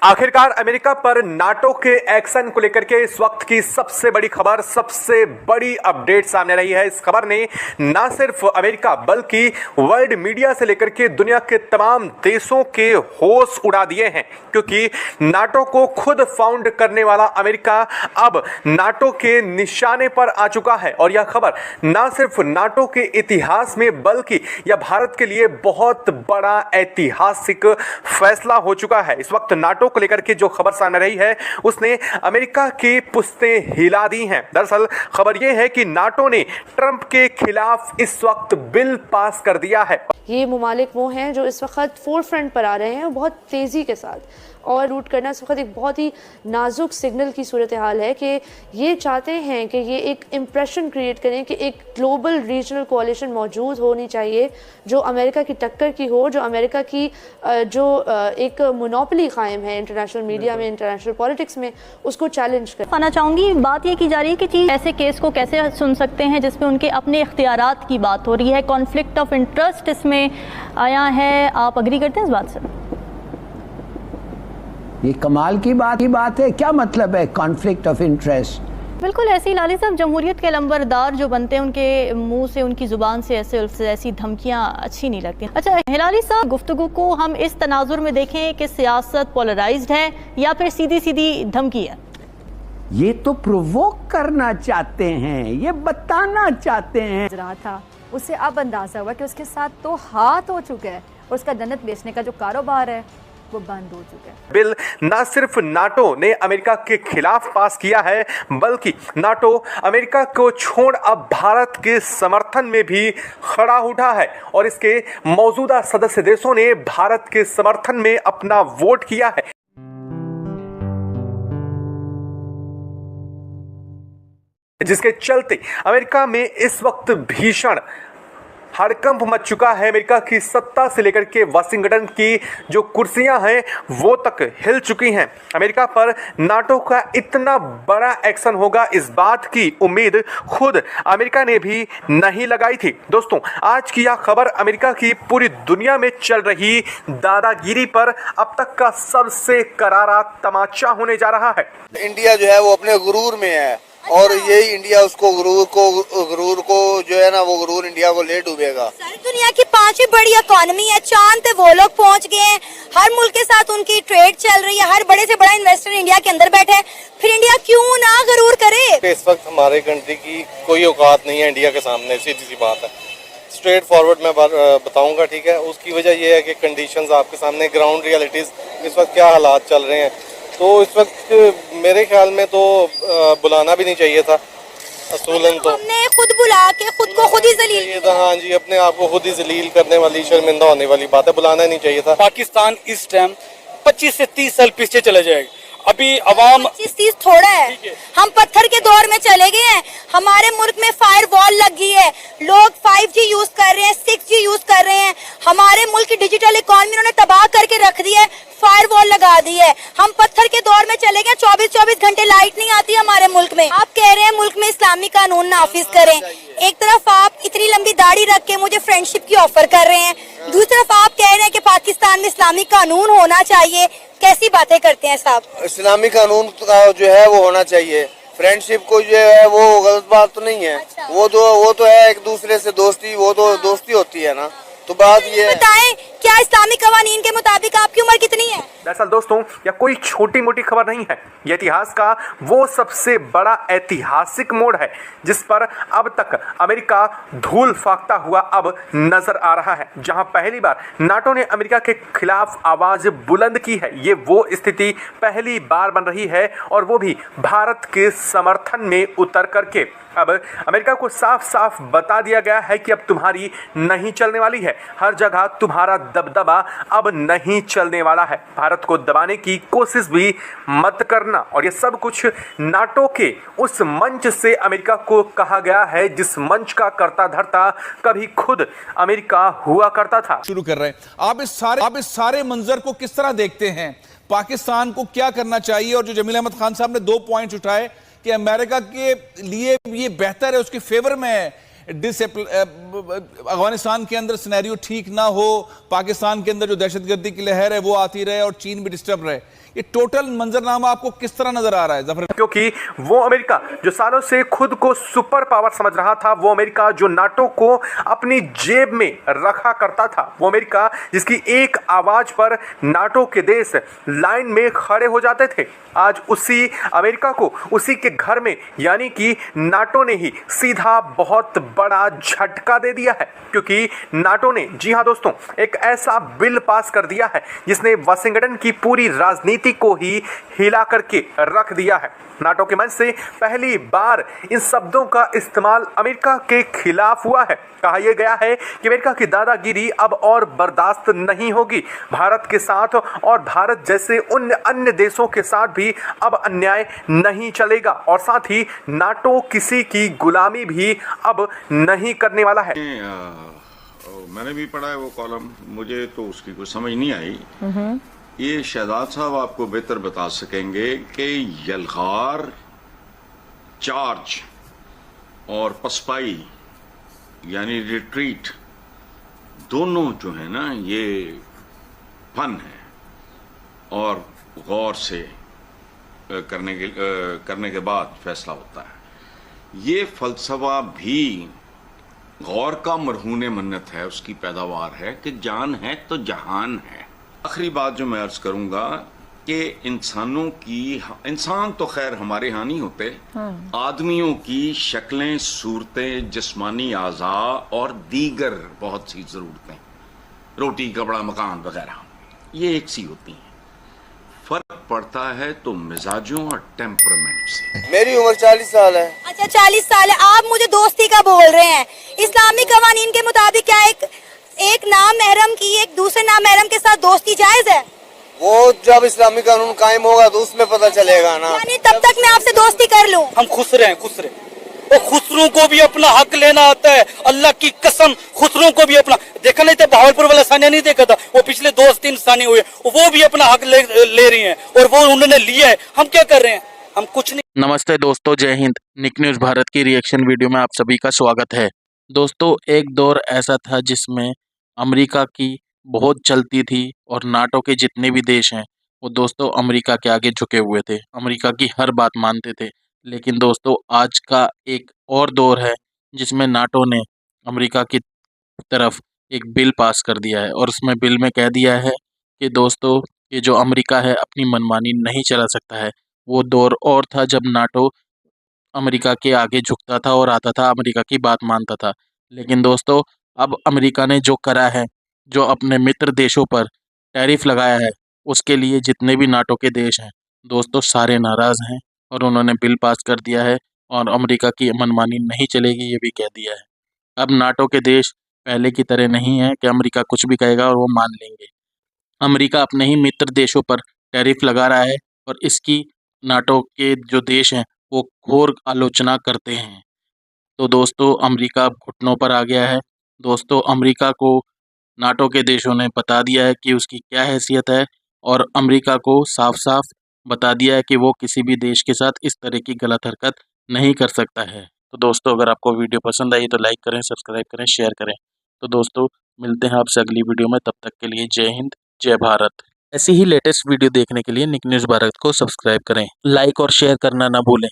आखिरकार अमेरिका पर नाटो के एक्शन को लेकर के इस वक्त की सबसे बड़ी खबर, सबसे बड़ी अपडेट सामने रही है। इस खबर ने ना सिर्फ अमेरिका बल्कि वर्ल्ड मीडिया से लेकर के दुनिया के तमाम देशों के होश उड़ा दिए हैं, क्योंकि नाटो को खुद फाउंड करने वाला अमेरिका अब नाटो के निशाने पर आ चुका है। और यह खबर ना सिर्फ नाटो के इतिहास में बल्कि यह भारत के लिए बहुत बड़ा ऐतिहासिक फैसला हो चुका है। इस वक्त नाटो को लेकर के जो खबर सामने रही है उसने अमेरिका की पुश्तें हिला दी हैं। दरअसल खबर यह है कि नाटो ने ट्रंप के खिलाफ इस वक्त बिल पास कर दिया है। ये ममालिक वो हैं जो इस वक्त फोर फ्रंट पर आ रहे हैं बहुत तेज़ी के साथ, और रूट करना इस वक्त एक बहुत ही नाजुक सिग्नल की सूरत हाल है कि ये चाहते हैं कि ये एक इम्प्रेशन क्रिएट करें कि एक ग्लोबल रीजनल कोalition मौजूद होनी चाहिए जो अमेरिका की टक्कर की हो, जो अमेरिका की जो एक मोनोपोली कायम है इंटरनेशनल मीडिया में, इंटरनेशनल पॉलिटिक्स में, उसको चैलेंज कर पाना चाहूँगी। बात ये की जा रही है कि चीज़ ऐसे केस को कैसे सुन सकते हैं जिसमें उनके अपने इख्तियारात की बात हो रही है, कॉन्फ्लिक्ट ऑफ इंटरेस्ट इसमें आया है। आप अग्री करते हैं इस बात से? ये कमाल की बात है। क्या मतलब है कॉन्फ्लिक्ट ऑफ इंटरेस्ट? बिल्कुल ऐसे ही लाली साहब, जमहूरियत के लंबरदार जो बनते हैं उनके मुंह से, उनकी जुबान से ऐसी धमकियां अच्छी नहीं लगती। अच्छा हिलाली साहब, गुफ्तगू को हम इस तनाजुर में देखें कि सियासत पोलराइज्ड है या फिर सीधी सीधी धमकी है? ये तो प्रोवोक करना चाहते हैं, ये बताना चाहते हैं। रहा था उससे अब अंदाजा हुआ कि उसके साथ तो हाथ हो चुका है और उसका जन्नत बेचने का जो कारोबार है वो बंद हो चुका है। बिल ना सिर्फ नाटो ने अमेरिका के खिलाफ पास किया है बल्कि नाटो अमेरिका को छोड़ अब भारत के समर्थन में भी खड़ा उठा है और इसके मौजूदा सदस्य देशों ने भारत के समर्थन में अपना वोट किया है। जिसके चलते अमेरिका में इस वक्त भीषण हड़कंप मच चुका है। अमेरिका की सत्ता से लेकर के वाशिंगटन की जो कुर्सियां हैं वो तक हिल चुकी हैं। अमेरिका पर नाटो का इतना बड़ा एक्शन होगा, इस बात की उम्मीद खुद अमेरिका ने भी नहीं लगाई थी। दोस्तों, आज की यह खबर अमेरिका की पूरी दुनिया में चल रही दादागिरी पर अब तक का सबसे करारा तमाचा होने जा रहा है। इंडिया जो है वो अपने गुरूर में है और यही इंडिया उसको गुरूर को जो है ना, वो गुरूर इंडिया को ले डूबेगा। सारी दुनिया की 5वीं बड़ी इकोनॉमी है, चांद पे वो लोग पहुंच गए हैं, हर मुल्क के साथ उनकी ट्रेड चल रही है, हर बड़े से बड़ा इन्वेस्टर इंडिया के अंदर बैठा है, फिर इंडिया क्यों ना गुरूर करे? इस वक्त हमारे कंट्री की कोई औकात नहीं है इंडिया के सामने, सीधी सी बात है। स्ट्रेट फॉरवर्ड मैं बताऊंगा, ठीक है। उसकी वजह यह है कि कंडीशंस आपके सामने, ग्राउंड रियलिटीज इस वक्त क्या हालात चल रहे हैं, तो इस वक्त मेरे ख्याल में तो बुलाना भी नहीं चाहिए था असूलन। तो हमने खुद बुला के खुद को खुद ही जलील था। हाँ जी, अपने आप को खुद ही जलील करने वाली, शर्मिंदा होने वाली बात है, बुलाना नहीं चाहिए था। पाकिस्तान इस टाइम 25 से 30 साल पीछे चले जाएगा। अभी अवाम 25-30 थोड़ा है, हम पत्थर के दौर में चले गए हैं। हमारे मुल्क में फायर वॉल लगी है, लोग 5G यूज कर रहे हैं, 6G यूज कर रहे हैं। हमारे मुल्क की डिजिटल इकोनॉमी उन्होंने तबाह करके रख दी है, फायर वॉल लगा दी है। हम पत्थर के दौर में चले गए, 24-24 घंटे लाइट नहीं आती हमारे मुल्क में। आप कह रहे हैं मुल्क में इस्लामी कानून नाफिज करें, एक तरफ आप इतनी लंबी दाढ़ी रख के मुझे फ्रेंडशिप की ऑफर कर रहे हैं, दूसरी तरफ आप कह रहे हैं कि पाकिस्तान में इस्लामी कानून होना चाहिए। कैसी बातें करते हैं साहब? इस्लामी कानून का जो है वो होना चाहिए, फ्रेंडशिप को जो है वो गलत बात तो नहीं है। अच्छा। वो तो है एक दूसरे से दोस्ती, वो तो दोस्ती होती है ना। तो बात ये बताएं, क्या इस्लामी कवानीन के मुताबिक आपकी उम्र कितनी है? दरअसल दोस्तों, यह कोई छोटी मोटी खबर नहीं है, यह इतिहास का वो सबसे बड़ा ऐतिहासिक मोड़ है जिस पर अब तक अमेरिका धूल फाकता हुआ अब नजर आ रहा है। जहां पहली बार नाटो ने अमेरिका के खिलाफ आवाज बुलंद की है, ये वो स्थिति पहली बार बन रही है और वो भी भारत के समर्थन में उतर करके। अब अमेरिका को साफ साफ बता दिया गया है कि अब तुम्हारी नहीं चलने वाली है, हर जगह तुम्हारा दबदबा अब नहीं चलने वाला है, भारत को दबाने की कोशिश भी मत करना। और ये सब कुछ नाटो के उस मंच से अमेरिका को कहा गया है जिस मंच का करता धरता कभी खुद अमेरिका हुआ करता था। शुरू कर रहे हैं आप इस सारे मंजर को किस तरह देखते हैं? पाकिस्तान को क्या करना चाहिए? और जो जमील अहमद खान साहब ने 2 पॉइंट्स उठाए कि अमेरिका के लिए ये बेहतर है, उसके फेवर में है अफगानिस्तान के अंदर सिनेरियो ठीक ना हो, पाकिस्तान के अंदर जो दहशतगर्दी की लहर है वो आती रहे और चीन भी डिस्टर्ब रहे, ये टोटल मंजरनामा आपको किस तरह नजर आ रहा है जफर? क्योंकि वो अमेरिका जो सालों से खुद को सुपर पावर समझ रहा था, वो अमेरिका जो नाटो को अपनी जेब में रखा करता था, वो अमेरिका जिसकी एक आवाज पर नाटो के देश लाइन में खड़े हो जाते थे, आज उसी अमेरिका को उसी के घर में यानी कि नाटो ने ही सीधा बहुत बड़ा झटका दे दिया है। क्योंकि नाटो ने, जी हां दोस्तों, एक ऐसा बिल पास कर दिया है जिसने वाशिंगटन की पूरी राजनीति को ही हिला करके रख दिया है। नाटो के मंच से पहली बार इन शब्दों का इस्तेमाल अमेरिका के खिलाफ हुआ है। कहा यह गया है कि अमेरिका की दादागिरी अब और बर्दाश्त नहीं होगी भारत के साथ, और भारत जैसे उन अन्य देशों के साथ भी अब अन्याय नहीं चलेगा, और साथ ही नाटो किसी की गुलामी भी अब नहीं करने वाला है। मैंने भी पढ़ा है वो कॉलम, मुझे तो उसकी कोई समझ नहीं आई। ये शहजाद साहब आपको बेहतर बता सकेंगे कि यलगार, चार्ज और पसपाई यानी रिट्रीट दोनों जो है ना, ये फन है और गौर से करने के बाद फैसला होता है। ये फलसफा भी गौर का मरहून मन्नत है, उसकी पैदावार है कि जान है तो जहान है। आखिरी बात जो मैं अर्ज करूंगा कि इंसान तो खैर हमारे यहाँ नहीं होते, आदमियों की शक्लें, सूरतें, जिस्मानी आज़ा और दीगर बहुत सी ज़रूरतें, रोटी, कपड़ा, मकान वगैरह, ये एक सी होती हैं। फर्क पड़ता है तो मिजाजों और टेम्परामेंट से। मेरी उम्र 40 साल है। अच्छा 40 साल है, आप मुझे दोस्ती का बोल रहे हैं। इस्लामी कवानीन के मुताबिक क्या एक नाम महरम की एक दूसरे नाम महरम के साथ दोस्ती जायज है? वो जब इस्लामी कानून कायम होगा तो उसमें पता चलेगा ना। यानी तब तक मैं आपसे दोस्ती कर लूं? हम खुश रहे। वो खुसरू को भी अपना हक लेना आता है, अल्लाह की कसम। खुसरू को भी अपना देखा नहीं था, बहावलपुर वाला सानिया नहीं देखा था, वो पिछले 2-3 सानिया हुए, वो भी अपना हक ले रही हैं और वो उन्होंने लिया है। हम क्या कर रहे हैं? हम कुछ नहीं। नमस्ते दोस्तों, जय हिंद। निक न्यूज़ भारत की रिएक्शन वीडियो में आप सभी का स्वागत है। दोस्तों, एक दौर ऐसा था जिसमें अमेरिका की बहुत चलती थी और नाटो के जितने भी देश हैं वो दोस्तों अमेरिका के आगे झुके हुए थे, अमेरिका की हर बात मानते थे। लेकिन दोस्तों आज का एक और दौर है जिसमें नाटो ने अमेरिका की तरफ एक बिल पास कर दिया है, और उसमें बिल में कह दिया है कि दोस्तों ये जो अमेरिका है अपनी मनमानी नहीं चला सकता है। वो दौर और था जब नाटो अमेरिका के आगे झुकता था और आता था, अमेरिका की बात मानता था। लेकिन दोस्तों अब अमेरिका ने जो करा है, जो अपने मित्र देशों पर टैरिफ लगाया है, उसके लिए जितने भी नाटो के देश हैं दोस्तों सारे नाराज़ हैं, और उन्होंने बिल पास कर दिया है और अमेरिका की मनमानी नहीं चलेगी ये भी कह दिया है। अब नाटो के देश पहले की तरह नहीं है कि अमेरिका कुछ भी कहेगा और वो मान लेंगे। अमेरिका अपने ही मित्र देशों पर टैरिफ लगा रहा है और इसकी नाटो के जो देश हैं वो घोर आलोचना करते हैं। तो दोस्तों अमेरिका घुटनों पर आ गया है। दोस्तों अमेरिका को नाटो के देशों ने बता दिया है कि उसकी क्या हैसियत है, और अमेरिका को साफ साफ बता दिया है कि वो किसी भी देश के साथ इस तरह की गलत हरकत नहीं कर सकता है। तो दोस्तों अगर आपको वीडियो पसंद आई तो लाइक करें, सब्सक्राइब करें, शेयर करें। तो दोस्तों मिलते हैं आपसे अगली वीडियो में, तब तक के लिए जय हिंद, जय भारत। ऐसी ही लेटेस्ट वीडियो देखने के लिए निक न्यूज़ भारत को सब्सक्राइब करें, लाइक और शेयर करना ना भूलें।